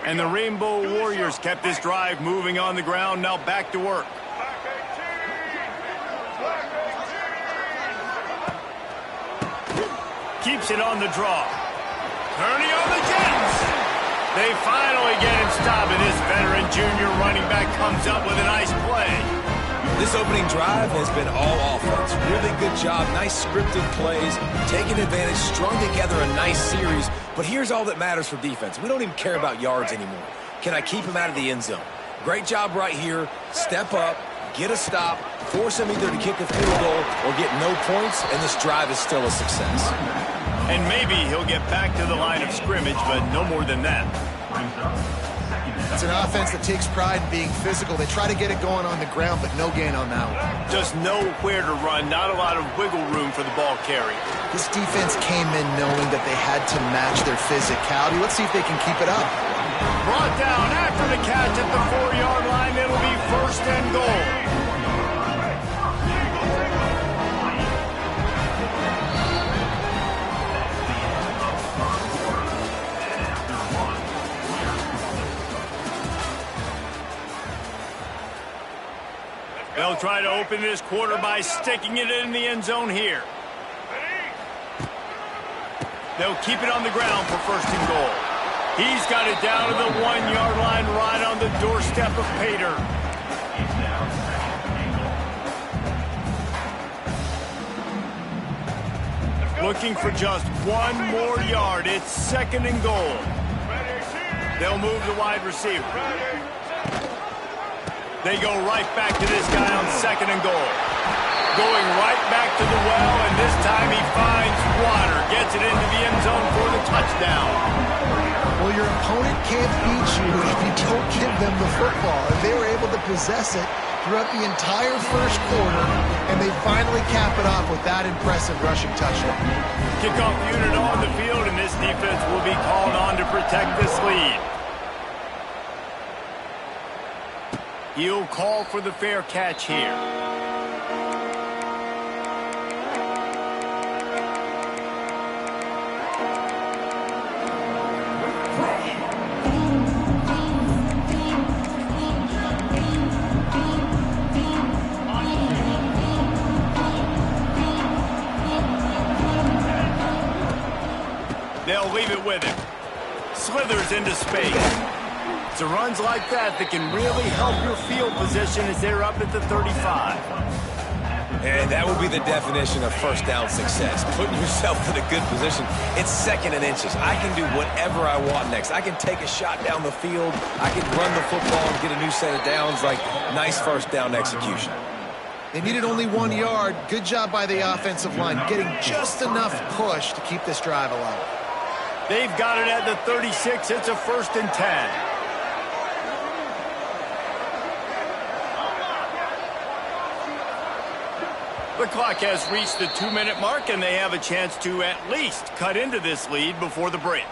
And the Rainbow Warriors kept this drive moving on the ground. Now back to work. Keeps it on the draw. Kearney on the Jets. They finally get him stopped, and this veteran junior running back comes up with a nice play. This opening drive has been all offense. Really good job. Nice scripted plays. Taking advantage. Strung together a nice series. But here's all that matters for defense. We don't even care about yards anymore. Can I keep him out of the end zone? Great job right here. Step up. Get a stop. Force him either to kick a field goal or get no points. And this drive is still a success. And maybe he'll get back to the line of scrimmage, but no more than that. It's an offense that takes pride in being physical. They try to get it going on the ground, but no gain on that one. Just know where to run, not a lot of wiggle room for the ball carry. This defense came in knowing that they had to match their physicality. Let's see if they can keep it up. Brought down after the catch at the 4-yard line. It'll be 1st and goal. They'll try to open this quarter by sticking it in the end zone here. They'll keep it on the ground for 1st and goal. He's got it down to the 1-yard line right on the doorstep of Pater. Looking for just 1 more yard. It's 2nd and goal. They'll move the wide receiver. They go right back to this guy on 2nd and goal. Going right back to the well, and this time he finds water. Gets it into the end zone for the touchdown. Well, your opponent can't beat you if you don't give them the football. And they were able to possess it throughout the entire 1st quarter, and they finally cap it off with that impressive rushing touchdown. Kickoff unit on the field, and this defense will be called on to protect this lead. He'll call for the fair catch here. They'll leave it with him. Slithers into space. It's the runs like that that can really help your field position as they're up at the 35. And that would be the definition of 1st down success. Putting yourself in a good position. It's 2nd and inches. I can do whatever I want next. I can take a shot down the field. I can run the football and get a new set of downs. Like, nice 1st down execution. They needed only 1 yard. Good job by the offensive line, getting just enough push to keep this drive alive. They've got it at the 36. It's a 1st and 10. The clock has reached the 2-minute mark, and they have a chance to at least cut into this lead before the break.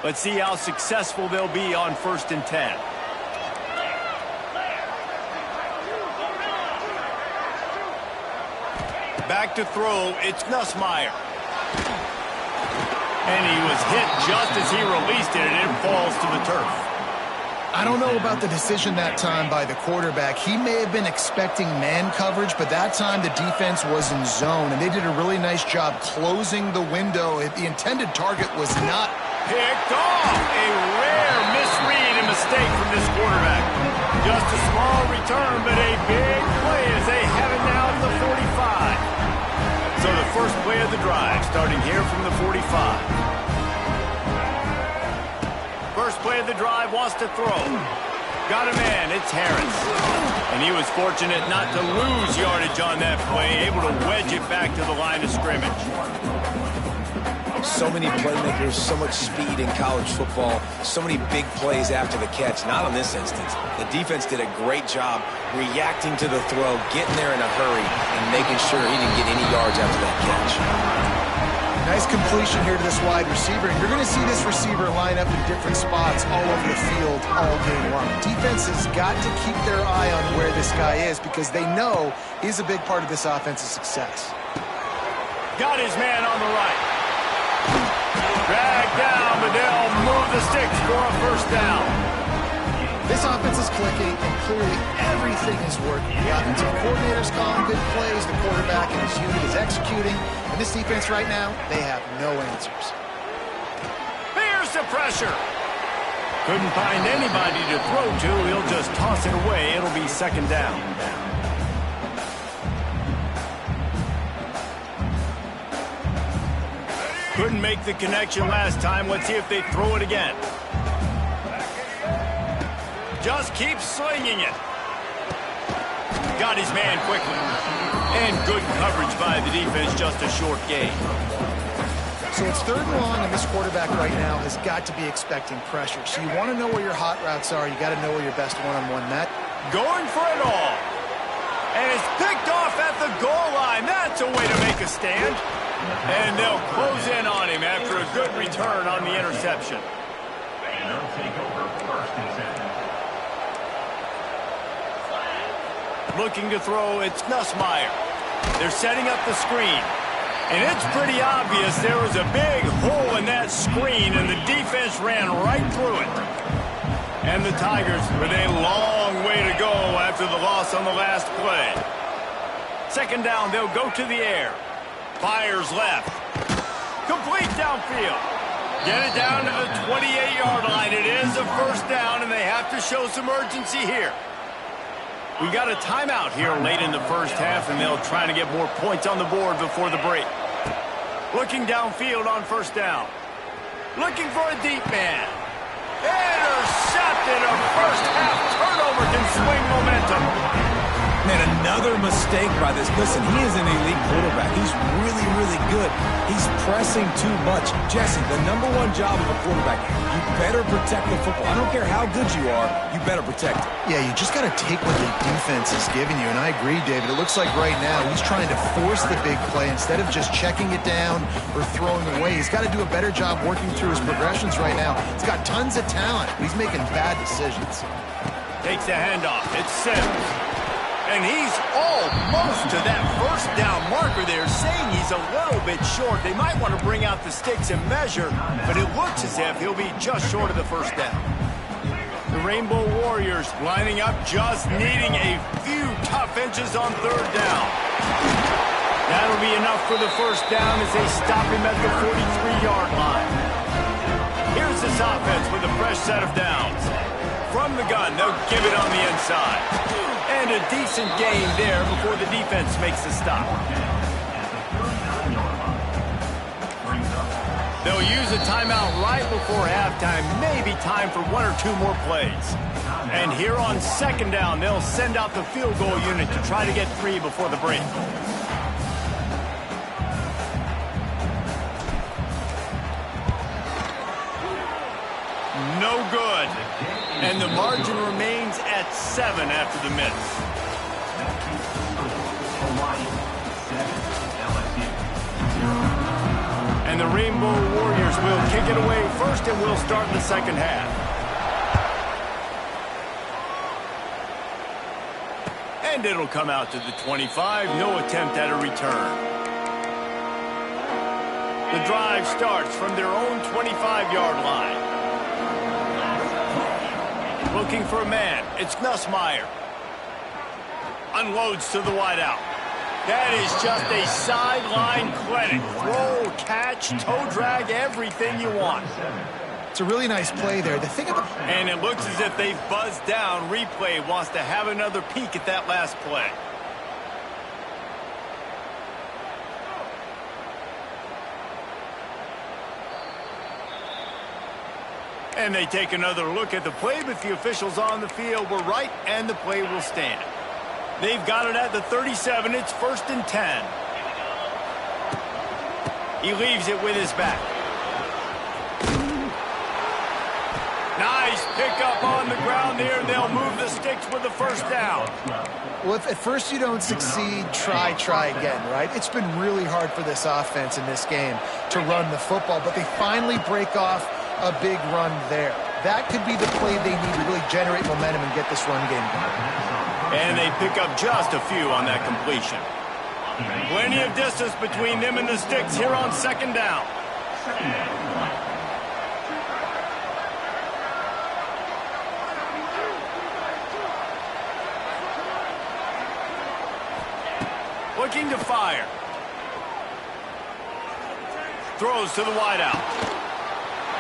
Let's see how successful they'll be on 1st and 10. Back to throw, it's Nussmeier. And he was hit just as he released it, and it falls to the turf. I don't know about the decision that time by the quarterback. He may have been expecting man coverage, but that time the defense was in zone, and they did a really nice job closing the window. The intended target was not picked off. A rare misread and mistake from this quarterback. Just a small return, but a big play as they have it now at the 45. So the first play of the drive, starting here from the 45. First play of the drive, wants to throw. Got a man, it's Harris. And he was fortunate not to lose yardage on that play, able to wedge it back to the line of scrimmage. So many playmakers, so much speed in college football, so many big plays after the catch. Not in this instance. The defense did a great job reacting to the throw, getting there in a hurry, and making sure he didn't get any yards after that catch. Nice completion here to this wide receiver, and you're going to see this receiver line up in different spots all over the field all game long. Defense has got to keep their eye on where this guy is because they know he's a big part of this offense's success. Got his man on the right. Dragged down, but they'll move the sticks for a first down. This offense is clicking, and clearly everything is working. The offensive coordinator's calling good plays, the quarterback and his unit is executing, and this defense right now, they have no answers. Here's the pressure. Couldn't find anybody to throw to. He'll just toss it away. It'll be second down. Couldn't make the connection last time. Let's see if they throw it again. Just keeps slinging it. Got his man quickly. And good coverage by the defense, just a short gain. So it's third and long, and this quarterback right now has got to be expecting pressure. So you want to know where your hot routes are. You got to know where your best one-on-one net. Going for it all. And it's picked off at the goal line. That's a way to make a stand. And they'll close in on him after a good return on the interception. They'll take over first and 10. Looking to throw, it's Nussmeier. They're setting up the screen. And it's pretty obvious there was a big hole in that screen, and the defense ran right through it. And the Tigers with a long way to go after the loss on the last play. Second down, they'll go to the air. Fires left. Complete downfield. Get it down to the 28-yard line. It is a first down, and they have to show some urgency here. We got a timeout here late in the first half, and they'll try to get more points on the board before the break. Looking downfield on first down. Looking for a deep man. Intercepted. A first half turnover can swing momentum. Man, another mistake by this. Listen, he is an elite quarterback. He's really, really good. He's pressing too much. Jesse, the #1 job of a quarterback, you better protect the football. I don't care how good you are, you better protect it. Yeah, you just got to take what the defense is giving you, and I agree, David. It looks like right now he's trying to force the big play instead of just checking it down or throwing away. He's got to do a better job working through his progressions right now. He's got tons of talent. He's making bad decisions. Takes the handoff. It's Sims. And he's almost to that first down marker there, saying he's a little bit short. They might want to bring out the sticks and measure, but it looks as if he'll be just short of the first down. The Rainbow Warriors lining up, just needing a few tough inches on third down. That'll be enough for the first down as they stop him at the 43-yard line. Here's this offense with a fresh set of downs. From the gun, they'll give it on the inside. And a decent gain there before the defense makes the stop. They'll use a timeout right before halftime, maybe time for 1 or 2 more plays. And here on second down, they'll send out the field goal unit to try to get 3 before the break. No good. And the margin remains at 7 after the miss. And the Rainbow Warriors will kick it away first, and we'll start the second half. And it'll come out to the 25. No attempt at a return. The drive starts from their own 25-yard line. Looking for a man. It's Nussmeier. Unloads to the wideout. That is just a sideline clinic. Throw, catch, toe drag, everything you want. It's a really nice play there. The thing about... And it looks as if they've buzzed down. Replay wants to have another peek at that last play. And they take another look at the play, but the officials on the field were right, and the play will stand. They've got it at the 37. It's 1st and 10. He leaves it with his back. Nice pickup on the ground there. They'll move the sticks with the first down. Well, if at first you don't succeed, try again, right? It's been really hard for this offense in this game to run the football, but they finally break off a big run there. That could be the play they need to really generate momentum and get this run game going. And they pick up just a few on that completion. Plenty of distance between them and the sticks here on second down. looking to fire. Throws to the wideout.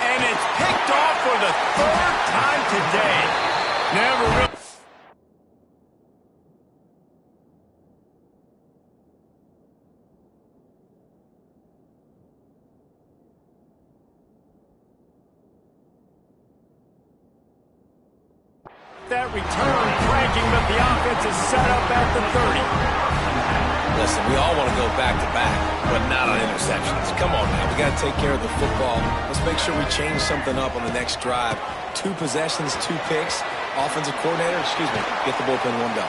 And it's picked off for the third time today. Never really. That return cranking, but the offense is set up at the 30. Listen, we all want to go back-to-back, but not on interceptions. Come on now, we got to take care of the football. Let's make sure we change something up on the next drive. 2 possessions, 2 picks. Offensive coordinator, get the bullpen warmed up.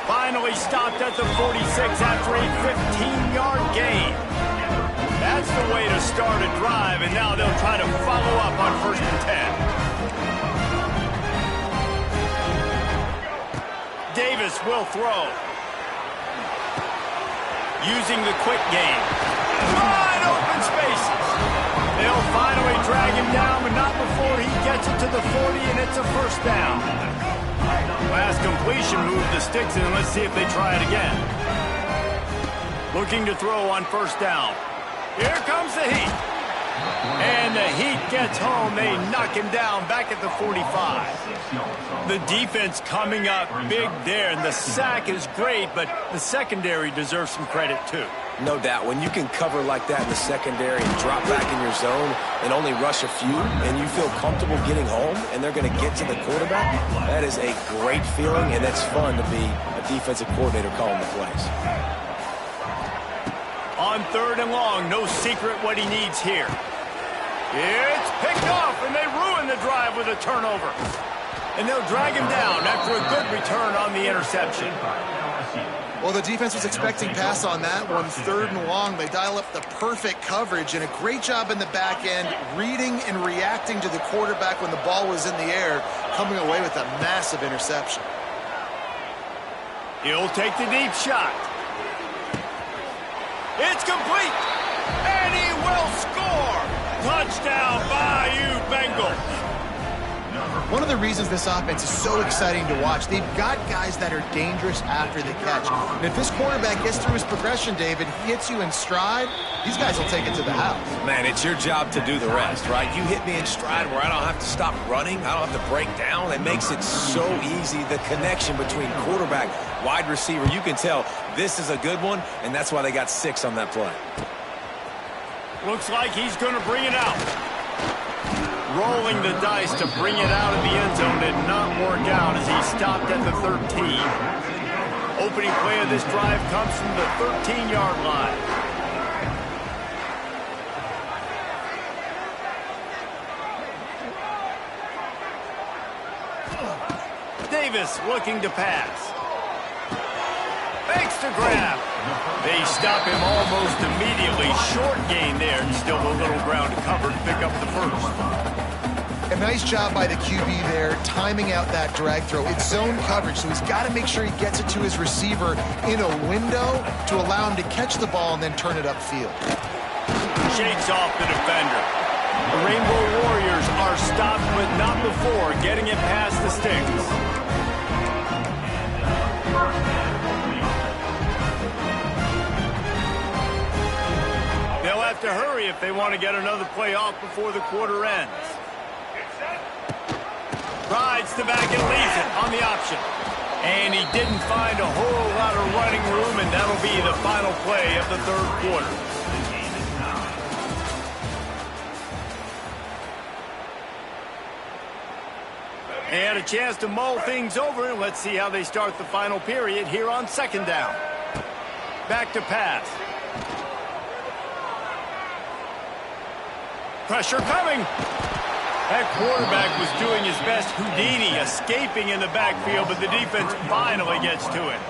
Finally stopped at the 46 after a 15-yard gain. That's the way to start a drive, and now they'll try to follow up on 1st and 10. Davis will throw. Using the quick game. Wide open spaces. They'll finally drag him down, but not before he gets it to the 40, and it's a 1st down. Last completion moved the sticks in. Let's see if they try it again. Looking to throw on 1st down. Here comes the Heat. And the Heat gets home. They knock him down back at the 45. The defense coming up big there, and the sack is great, but the secondary deserves some credit too. No doubt. When you can cover like that in the secondary and drop back in your zone and only rush a few, and you feel comfortable getting home, and they're going to get to the quarterback, that is a great feeling, and it's fun to be a defensive coordinator calling the plays. On 3rd and long, no secret what he needs here. It's picked off, and they ruin the drive with a turnover. And they'll drag him down after a good return on the interception. Well, the defense was expecting pass on that one. 3rd and long, they dial up the perfect coverage, and a great job in the back end, reading and reacting to the quarterback when the ball was in the air, coming away with a massive interception. He'll take the deep shot. It's complete, and he will score. Touchdown, Bayou Bengals. One of the reasons this offense is so exciting to watch, they've got guys that are dangerous after the catch. And if this quarterback gets through his progression, David, he hits you in stride, these guys will take it to the house. Man, it's your job to do the rest, right? You hit me in stride where I don't have to stop running. I don't have to break down. It makes it so easy. The connection between quarterback, wide receiver, you can tell this is a good one, and that's why they got 6 on that play. Looks like he's going to bring it out. Rolling the dice to bring it out of the end zone did not work out as he stopped at the 13. Opening play of this drive comes from the 13-yard line. Davis looking to pass. Fakes to grab. They stop him almost immediately. Short gain there, and still a little ground to cover to pick up the 1st. A nice job by the QB there, timing out that drag throw. It's zone coverage, so he's got to make sure he gets it to his receiver in a window to allow him to catch the ball and then turn it upfield. Shakes off the defender. The Rainbow Warriors are stopped, but not before getting it past the sticks. They'll have to hurry if they want to get another play off before the quarter ends. Rides the back and leaves it on the option. And he didn't find a whole lot of running room, and that'll be the final play of the 3rd quarter. And a chance to mull things over, and let's see how they start the final period here on 2nd down. Back to pass. Pressure coming. That quarterback was doing his best Houdini, escaping in the backfield, but the defense finally gets to it.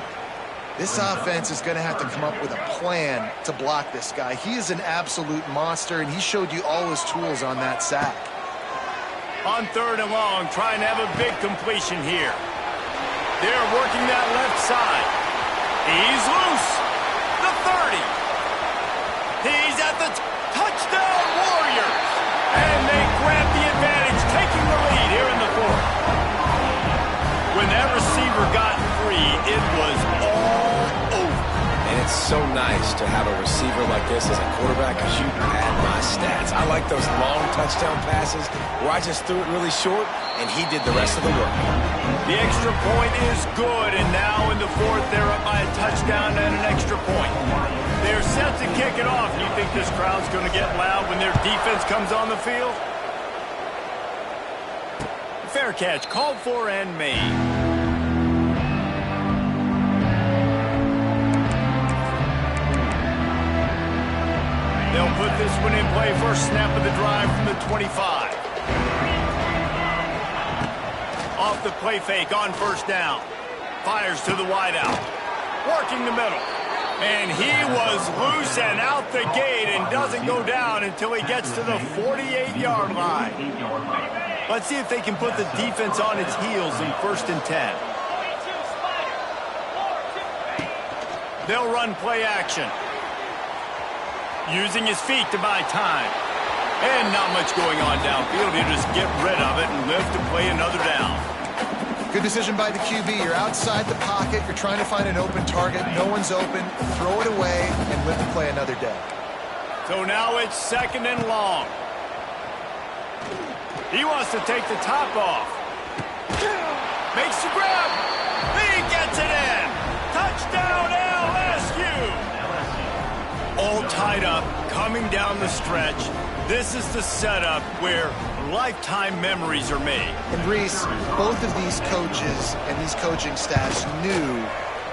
This offense is going to have to come up with a plan to block this guy. He is an absolute monster, and he showed you all his tools on that sack. On 3rd and long, trying to have a big completion here. They're working that left side. He's loose. The 30. He's at the touchdown Warriors. And they grab the advantage, taking the lead here in the 4th. When that receiver got free, it was all over. And It's so nice to have a receiver like this as a quarterback because you pad my stats. I like those long touchdown passes where I just threw it really short and he did the rest of the work. The extra point is good, and now in the fourth, they're up by a touchdown and an extra point. They're set to kick it off. You think this crowd's going to get loud when their defense comes on the field? Fair catch, called for and made. They'll put this one in play. First snap of the drive from the 25. Off the play fake on first down. Fires to the wideout. Working the middle. And he was loose and out the gate and doesn't go down until he gets to the 48-yard line. Let's see if they can put the defense on its heels in 1st and 10. They'll run play action. Using his feet to buy time. And not much going on downfield. He'll just get rid of it and live to play another down. Good decision by the QB. You're outside the pocket. You're trying to find an open target. No one's open. Throw it away and live to play another day. So now it's 2nd and long. He wants to take the top off. Makes the grab. He gets it in. Touchdown LSU. All tied up, coming down the stretch. This is the setup where lifetime memories are made. And Reese, both of these coaches and these coaching staffs knew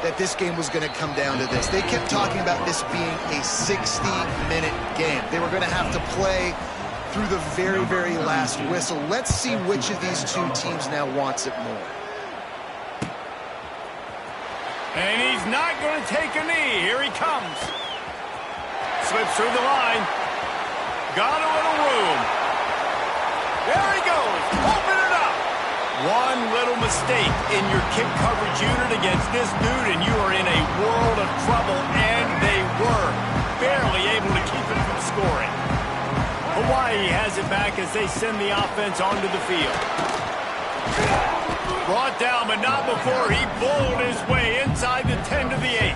that this game was going to come down to this. They kept talking about this being a 60-minute game. They were going to have to play through the very, very last whistle. Let's see which of these two teams now wants it more. And he's not going to take a knee. Here he comes. Slips through the line. Got a little room. There he goes. Open it up. One little mistake in your kick coverage unit against this dude, and you are in a world of trouble, and they were barely able to keep it from scoring. Hawaii has it back as they send the offense onto the field. Brought down, but not before he bowled his way inside the 10 to the 8.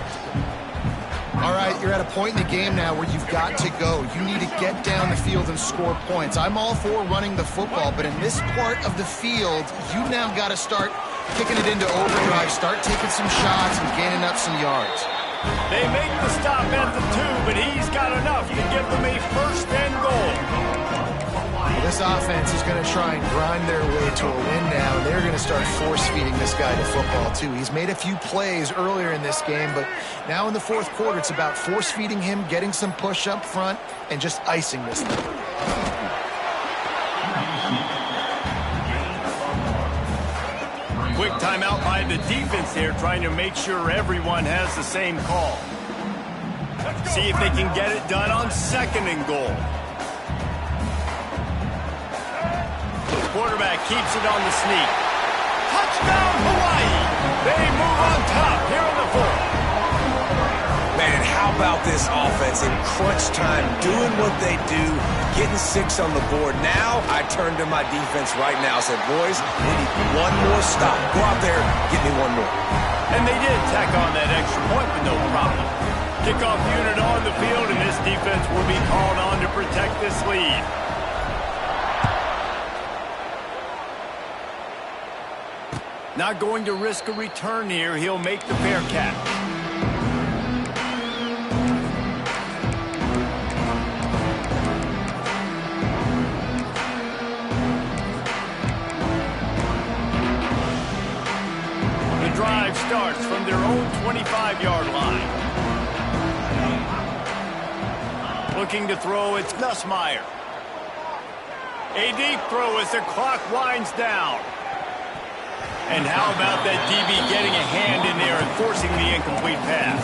All right, you're at a point in the game now where you've got to go. You need to get down the field and score points. I'm all for running the football, but in this part of the field, you now got to start kicking it into overdrive, start taking some shots and gaining up some yards. They make the stop at the 2, but he's got enough to give them a 1st and goal. This offense is going to try and grind their way to a win now, and they're going to start force-feeding this guy to football, too. He's made a few plays earlier in this game, but now in the 4th quarter, it's about force-feeding him, getting some push up front, and just icing this thing. Quick timeout by the defense here, trying to make sure everyone has the same call. See if they can get it done on 2nd and goal. Quarterback keeps it on the sneak. Touchdown, Hawaii! They move on top here in the 4th. Man, how about this offense in crunch time, doing what they do, getting 6 on the board. Now, I turn to my defense right now and said, boys, we need one more stop. Go out there, get me one more. And they did tack on that extra point with no problem. Kickoff unit on the field, and this defense will be called on to protect this lead. Not going to risk a return here. He'll make the fair catch. The drive starts from their own 25-yard line. Looking to throw, it's Nussmeier. A deep throw as the clock winds down. And how about that DB getting a hand in there and forcing the incomplete pass?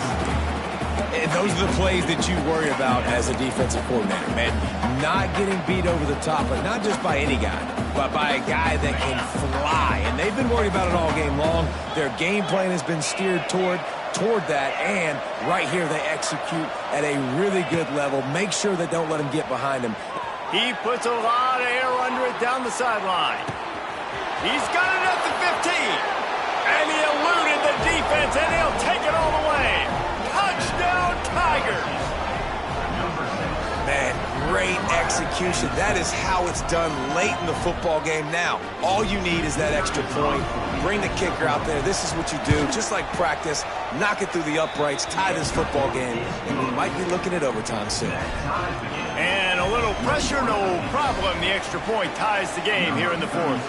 And those are the plays that you worry about as a defensive coordinator, man. Not getting beat over the top, but not just by any guy, but by a guy that can fly. And they've been worried about it all game long. Their game plan has been steered toward that, and right here they execute at a really good level. Make sure they don't let him get behind him. He puts a lot of air under it down the sideline. He's got it at the 15. And he eluded the defense, and he'll take it all the way. Touchdown, Tigers. Man, great execution. That is how it's done late in the football game. Now, all you need is that extra point. Bring the kicker out there. This is what you do. Just like practice, knock it through the uprights, tie this football game, and we might be looking at overtime soon. And a little pressure, no problem. The extra point ties the game here in the fourth.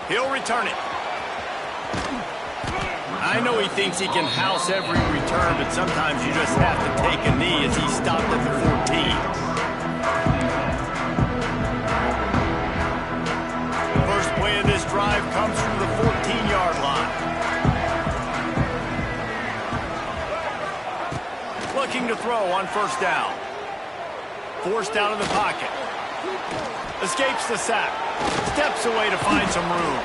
He'll return it. I know he thinks he can house every return, but sometimes you just have to take a knee as he stopped at the 14. The first play of this drive comes from the 14-yard line. Looking to throw on first down. Forced out of the pocket. Escapes the sack. Steps away to find some room.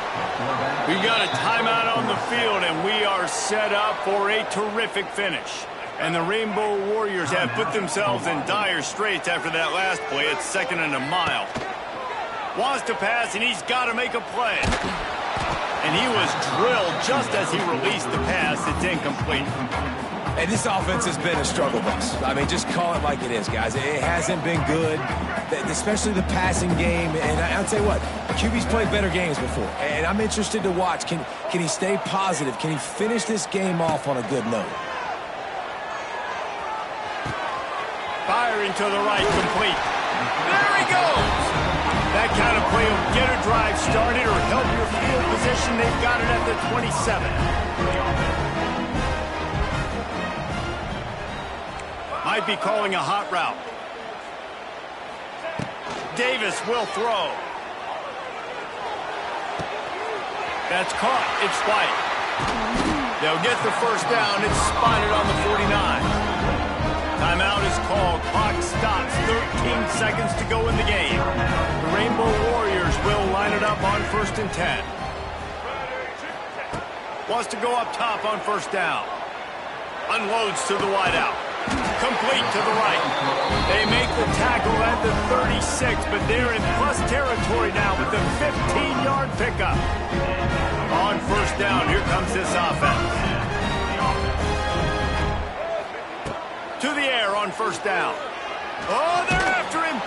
We've got a timeout on the field, and we are set up for a terrific finish. And the Rainbow Warriors have put themselves in dire straits after that last play. It's 2nd and a mile. Wants to pass, and he's got to make a play. And he was drilled just as he released the pass. It's incomplete. And this offense has been a struggle bus. I mean, just call it like it is, guys. It hasn't been good, especially the passing game. And I'll tell you what, QB's played better games before. And I'm interested to watch. Can he stay positive? Can he finish this game off on a good note? Firing to the right, complete. There he goes! That kind of play will get a drive started or help your field position. They've got it at the 27. Might be calling a hot route. Davis will throw. That's caught. It's White. They'll get the first down. It's spotted on the 49. Timeout is called. Clock stops. 13 seconds to go in the game. The Rainbow Warriors will line it up on 1st and 10. Wants to go up top on first down. Unloads to the wideout. Complete to the right. They make the tackle at the 36, but they're in plus territory now with the 15-yard pickup. On first down, here comes this offense. To the air on first down. Oh, they're after him.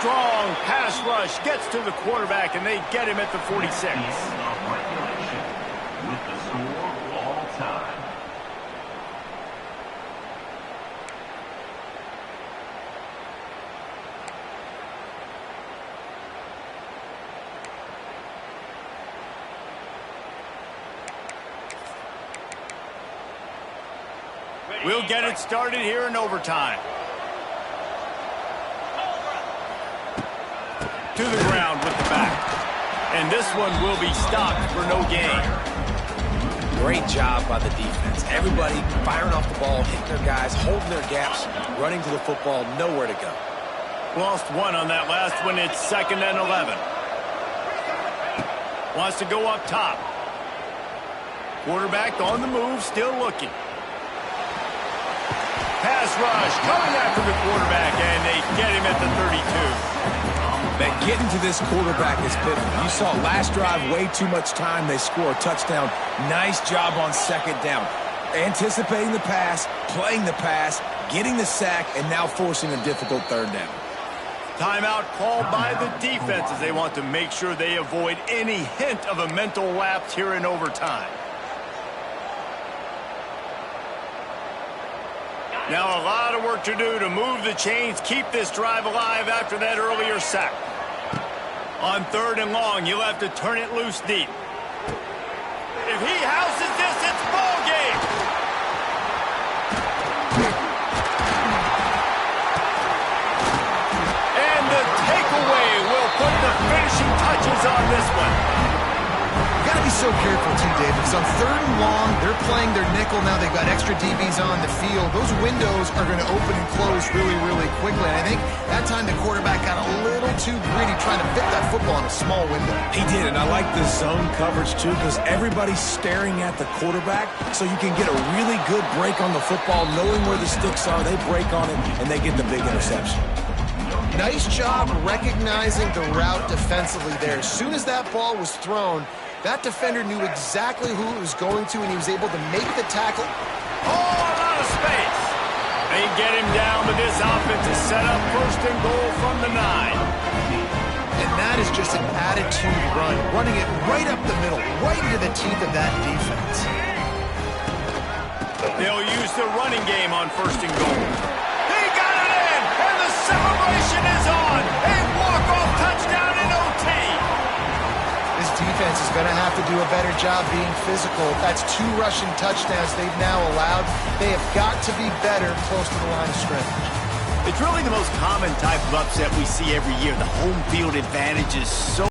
Strong pass rush gets to the quarterback, and they get him at the 46. With the score all time. We'll get it started here in overtime. To the ground with the back. And this one will be stopped for no gain. Great job by the defense. Everybody firing off the ball, hitting their guys, holding their gaps, running to the football, nowhere to go. Lost one on that last one. It's 2nd and 11. Wants to go up top. Quarterback on the move, still looking. Pass rush coming after the quarterback, and they get him at the 32. Man, getting to this quarterback is pivotal. You saw last drive, way too much time. They score a touchdown. Nice job on 2nd down. Anticipating the pass, playing the pass, getting the sack, and now forcing a difficult 3rd down. Timeout called by the defense as they want to make sure they avoid any hint of a mental lapse here in overtime. Now a lot of work to do to move the chains, keep this drive alive after that earlier sack. On 3rd and long, you'll have to turn it loose deep. If he houses this, it's ball game. And the takeaway will put the finishing touches on this one. You got to be so careful too, Dave, because on 3rd and long, they're playing their nickel now. They've got extra DBs on the field. Those windows are going to open and close really, really quickly. And I think that time the quarterback got a little too greedy trying to fit that football in a small window. He did, and I like the zone coverage too, because everybody's staring at the quarterback, so you can get a really good break on the football, knowing where the sticks are. They break on it, and they get the big interception. Nice job recognizing the route defensively there. As soon as that ball was thrown, That defender knew exactly who it was going to, and he was able to make the tackle. Oh, a lot of space. They get him down, but this offense is set up first and goal from the 9. And that is just an attitude run, running it right up the middle, right into the teeth of that defense. They'll use the running game on first and goal. He got it in, and the celebration is on. A walk-off touchdown in OT. This defense is going to have to do a better job being physical. That's 2 rushing touchdowns they've now allowed. They have got to be better close to the line of scrimmage. It's really the most common type of upset we see every year. The home field advantage is so